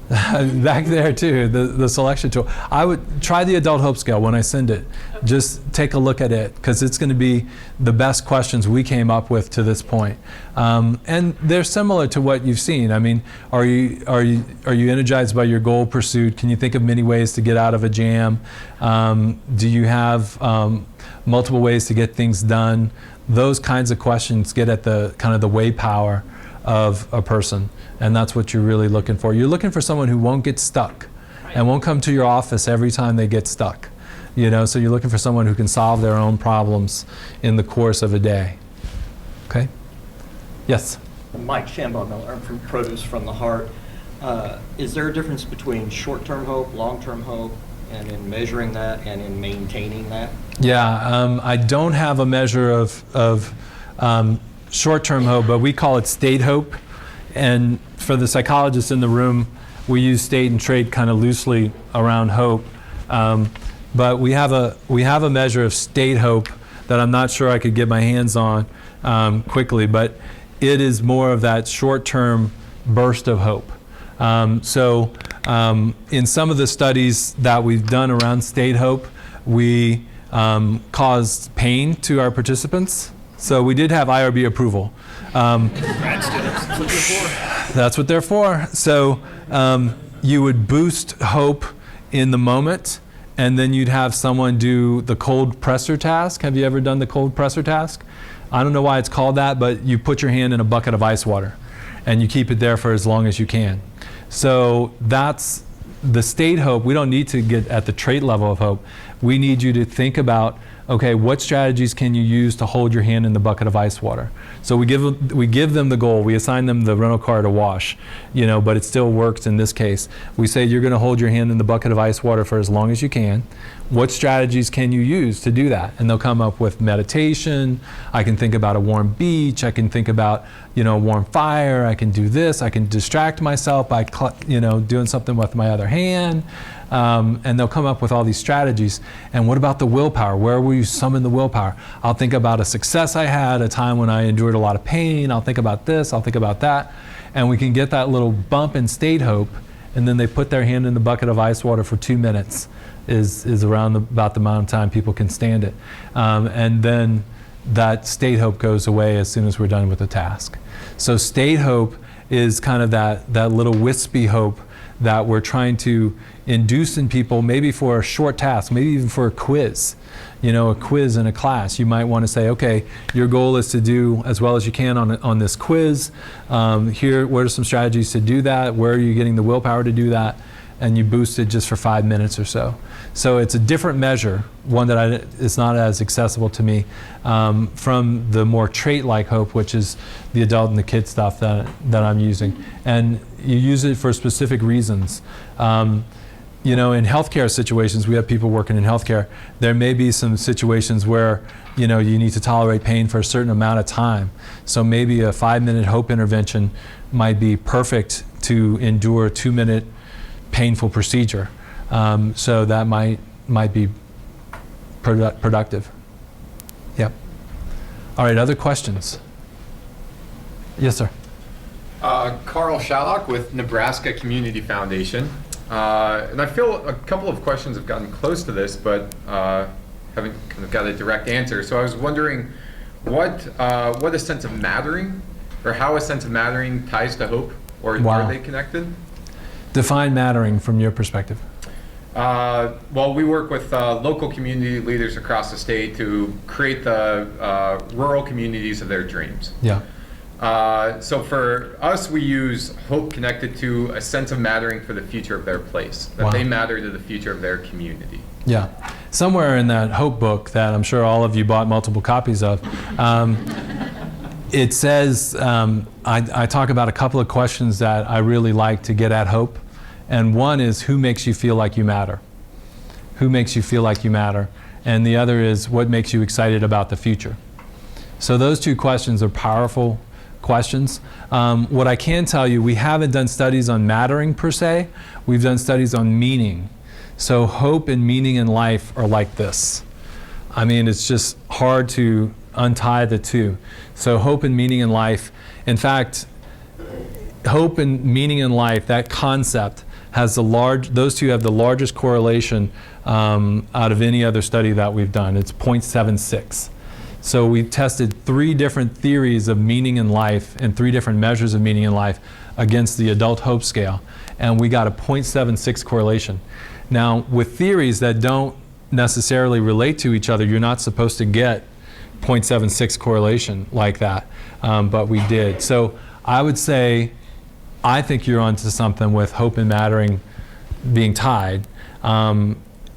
A: Back there too, the selection tool. I would try the adult hope scale when I send it. Just take a look at it, because it's going to be the best questions we came up with to this point. And they're similar to what you've seen. I mean, are you energized by your goal pursuit? Can you think of many ways to get out of a jam? Do you have multiple ways to get things done? Those kinds of questions get at the kind of the way power of a person. And that's what you're really looking for. You're looking for someone who won't get stuck and won't come to your office every time they get stuck. So you're looking for someone who can solve their own problems in the course of a day. Okay? Yes?
S: Mike Shambaugh-Miller, I'm from Produce from the Heart. Is there a difference between short-term hope, long-term hope, and in measuring that and in maintaining that?
A: Yeah, I don't have a measure of short-term hope, but we call it state hope. And for the psychologists in the room, we use state and trait kind of loosely around hope. But we have a measure of state hope that I'm not sure I could get my hands on quickly, but it is more of that short-term burst of hope. So in some of the studies that we've done around state hope, we caused pain to our participants. So we did have IRB approval.
S: Grad students, that's what they're for.
A: That's what they're for. So you would boost hope in the moment, and then you'd have someone do the cold pressor task. Have you ever done the cold pressor task? I don't know why it's called that, but you put your hand in a bucket of ice water, and you keep it there for as long as you can. So that's the state hope. We don't need to get at the trait level of hope. We need you to think about, okay, what strategies can you use to hold your hand in the bucket of ice water? So we give them the goal. We assign them the rental car to wash, but it still works in this case. We say you're going to hold your hand in the bucket of ice water for as long as you can. What strategies can you use to do that? And they'll come up with meditation. I can think about a warm beach. I can think about, a warm fire. I can do this. I can distract myself by, doing something with my other hand. And they'll come up with all these strategies. And what about the willpower? Where will you summon the willpower? I'll think about a success I had, a time when I endured a lot of pain. I'll think about this. I'll think about that. And we can get that little bump in state hope. And then they put their hand in the bucket of ice water for 2 minutes. Is around about the amount of time people can stand it. And then that state hope goes away as soon as we're done with the task. So state hope is kind of that little wispy hope that we're trying to induce in people, maybe for a short task, maybe even for a quiz. A quiz in a class. You might want to say, okay, your goal is to do as well as you can on this quiz. Here, what are some strategies to do that? Where are you getting the willpower to do that? And you boost it just for 5 minutes or so. So it's a different measure, one that is not as accessible to me, from the more trait-like hope, which is the adult and the kid stuff that I'm using. And you use it for specific reasons. In healthcare situations, we have people working in healthcare. There may be some situations where you need to tolerate pain for a certain amount of time. So maybe a 5-minute hope intervention might be perfect to endure a 2-minute painful procedure. So that might be productive. Yep. All right, other questions? Yes, sir.
T: Carl Shallock with Nebraska Community Foundation. And I feel a couple of questions have gotten close to this, but haven't kind of got a direct answer. So I was wondering what a sense of mattering, or how a sense of mattering ties to hope, or
A: Wow.
T: are they connected?
A: Define mattering from your perspective.
T: Well, we work with local community leaders across the state to create the rural communities of their dreams.
A: Yeah.
T: So for us, we use hope connected to a sense of mattering for the future of their place, that
A: Wow.
T: they matter to the future of their community.
A: Yeah. Somewhere in that hope book that I'm sure all of you bought multiple copies of, it says, I talk about a couple of questions that I really like to get at hope. And one is, who makes you feel like you matter? Who makes you feel like you matter? And the other is, what makes you excited about the future? So those two questions are powerful questions. What I can tell you, we haven't done studies on mattering per se. We've done studies on meaning. So hope and meaning in life are like this. I mean, it's just hard to untie the two. So hope and meaning in life, in fact, hope and meaning in life, that concept has those two have the largest correlation out of any other study that we've done. It's 0.76. So we've tested 3 different theories of meaning in life and 3 different measures of meaning in life against the adult hope scale, and we got a 0.76 correlation. Now, with theories that don't necessarily relate to each other, you're not supposed to get 0.76 correlation like that, but we did. So I would say, I think you're onto something with hope and mattering being tied.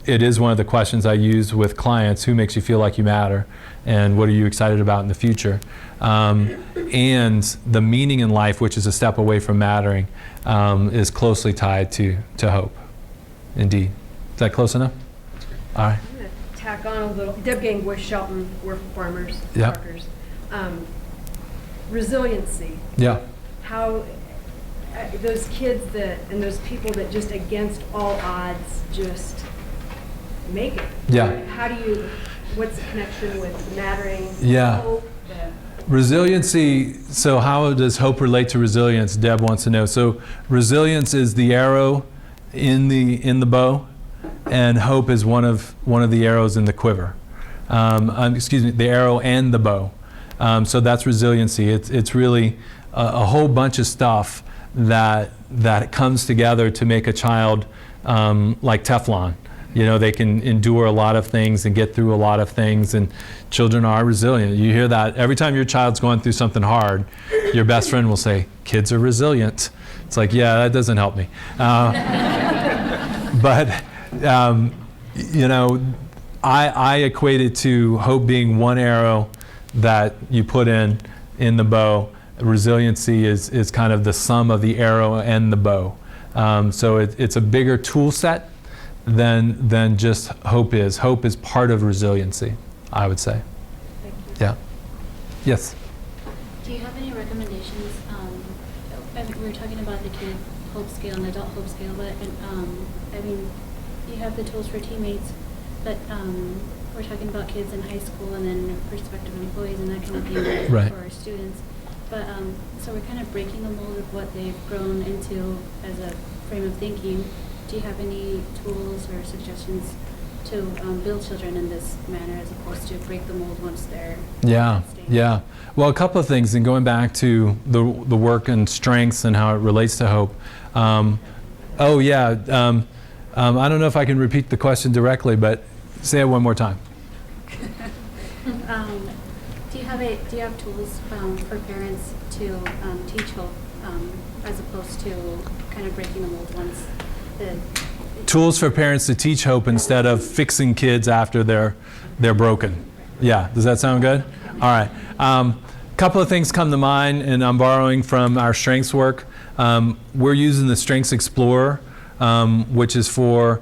A: It is one of the questions I use with clients: who makes you feel like you matter, and what are you excited about in the future? And the meaning in life, which is a step away from mattering, is closely tied to hope. Indeed. Is that close enough? All right.
U: I'm going to tack on a little. Deb Gangbush, Shelton, we're farmers,
A: Yep.
U: truckers. Resiliency.
A: Yeah.
U: How those kids and those people that just against all odds just make it.
A: Yeah.
U: How do you, what's the connection with mattering?
A: Yeah.
U: Hope,
A: Resiliency, so how does hope relate to resilience? Deb wants to know. So resilience is the arrow in the bow, and hope is one of the arrows in the quiver. Excuse me, the arrow and the bow. So that's resiliency. It's really a whole bunch of stuff that comes together to make a child like Teflon. You know, they can endure a lot of things and get through a lot of things, and children are resilient. You hear that every time your child's going through something hard, your best friend will say, "Kids are resilient." It's like, yeah, that doesn't help me. But, you know, I equate it to hope being one arrow that you put in the bow. Resiliency is kind of the sum of the arrow and the bow. So it's a bigger tool set than just hope is. Hope is part of resiliency, I would say.
V: Thank you.
A: Yeah. Yes.
V: Do you have any recommendations? We were talking about the kid hope scale and adult hope scale, but I mean, you have the tools for teammates, but we're talking about kids in high school and then prospective employees and that kind of thing
A: Right.
V: for our students. But so we're kind of breaking the mold of what they've grown into as a frame of thinking. Do you have any tools or suggestions to build children in this manner as opposed to break the mold once they're
A: Yeah. Well, a couple of things, and going back to the work and strengths and how it relates to hope. I don't know if I can repeat the question directly, but say it one more time.
V: Do you have tools for parents to teach hope as opposed to kind of breaking the mold once the
A: Tools for parents to teach hope instead of fixing kids after they're broken. Yeah, does that sound good? All right. Couple of things come to mind, and I'm borrowing from our strengths work. We're using the Strengths Explorer, which is for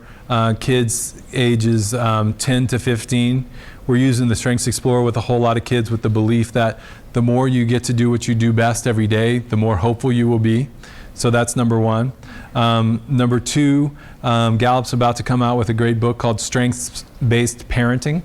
A: kids ages 10 to 15. We're using the Strengths Explorer with a whole lot of kids with the belief that the more you get to do what you do best every day, the more hopeful you will be. So that's number one. Number two, Gallup's about to come out with a great book called Strengths-Based Parenting.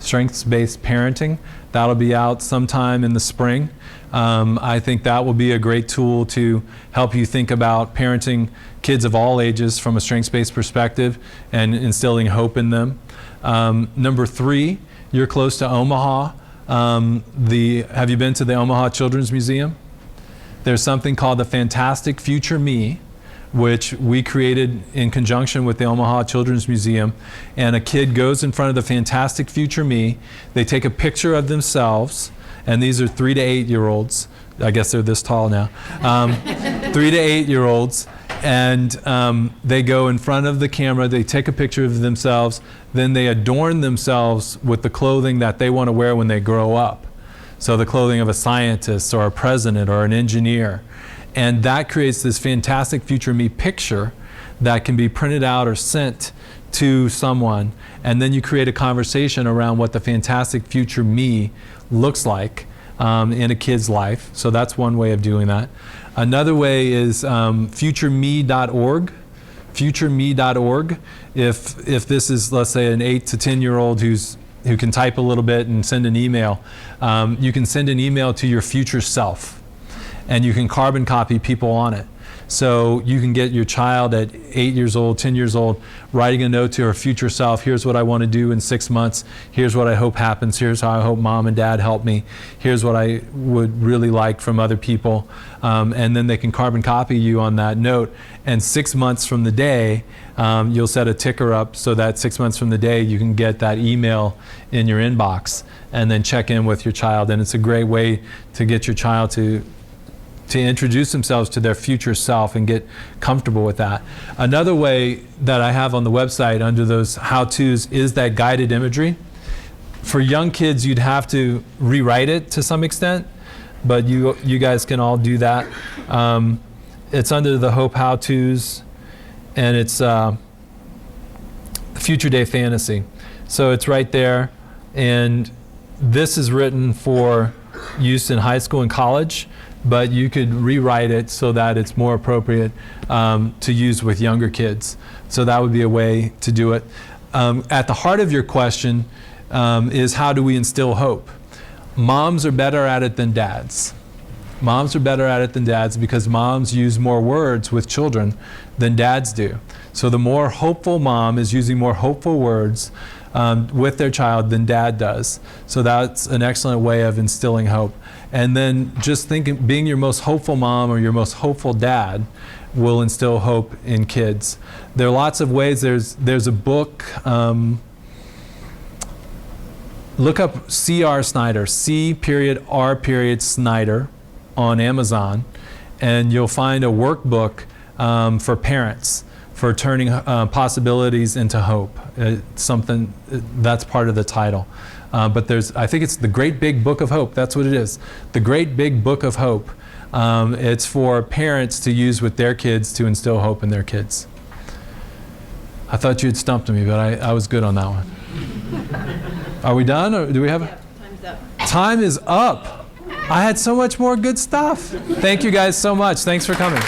A: Strengths-Based Parenting. That'll be out sometime in the spring. I think that will be a great tool to help you think about parenting kids of all ages from a strengths-based perspective and instilling hope in them. Number three, you're close to Omaha. Have you been to the Omaha Children's Museum? There's something called the Fantastic Future Me, which we created in conjunction with the Omaha Children's Museum. And a kid goes in front of the Fantastic Future Me. They take a picture of themselves, and these are 3 to 8 year olds. I guess they're this tall now. 3 to 8 year olds. And they go in front of the camera, they take a picture of themselves, then they adorn themselves with the clothing that they want to wear when they grow up. So the clothing of a scientist or a president or an engineer. And that creates this Fantastic Future Me picture that can be printed out or sent to someone. And then you create a conversation around what the Fantastic Future Me looks like. in a kid's life. So that's one way of doing that. Another way is futureme.org. Futureme.org. If this is, let's say, an 8 to 10-year-old who can type a little bit and send an email, you can send an email to your future self, and you can carbon copy people on it. So you can get your child at 8 years old, 10 years old, writing a note to her future self. Here's what I want to do in 6 months. Here's what I hope happens. Here's how I hope mom and dad help me. Here's what I would really like from other people. And then they can carbon copy you on that note. And 6 months from the day, you'll set a ticker up so that 6 months from the day you can get that email in your inbox and then check in with your child. And it's a great way to get your child to introduce themselves to their future self and get comfortable with that. Another way that I have on the website under those how-tos is that guided imagery. For young kids, you'd have to rewrite it to some extent, but you guys can all do that. It's under the Hope How-Tos, and it's Future Day Fantasy. So it's right there, and this is written for use in high school and college, but you could rewrite it so that it's more appropriate to use with younger kids. So that would be a way to do it. At the heart of your question is, how do we instill hope? Moms are better at it than dads. Moms are better at it than dads because moms use more words with children than dads do. So the more hopeful mom is using more hopeful words with their child than dad does. So that's an excellent way of instilling hope. And then just thinking, being your most hopeful mom or your most hopeful dad will instill hope in kids. There are lots of ways. There's a book, look up C.R. Snyder, C.R. Snyder on Amazon, and you'll find a workbook for parents for turning possibilities into hope. Something that's part of the title. But I think it's the Great Big Book of Hope. That's what it is. The Great Big Book of Hope. It's for parents to use with their kids to instill hope in their kids. I thought you had stumped me, but I was good on that one. Are we done, or do we have?
U: Yeah, time's up.
A: Time is up. I had so much more good stuff. Thank you guys so much. Thanks for coming.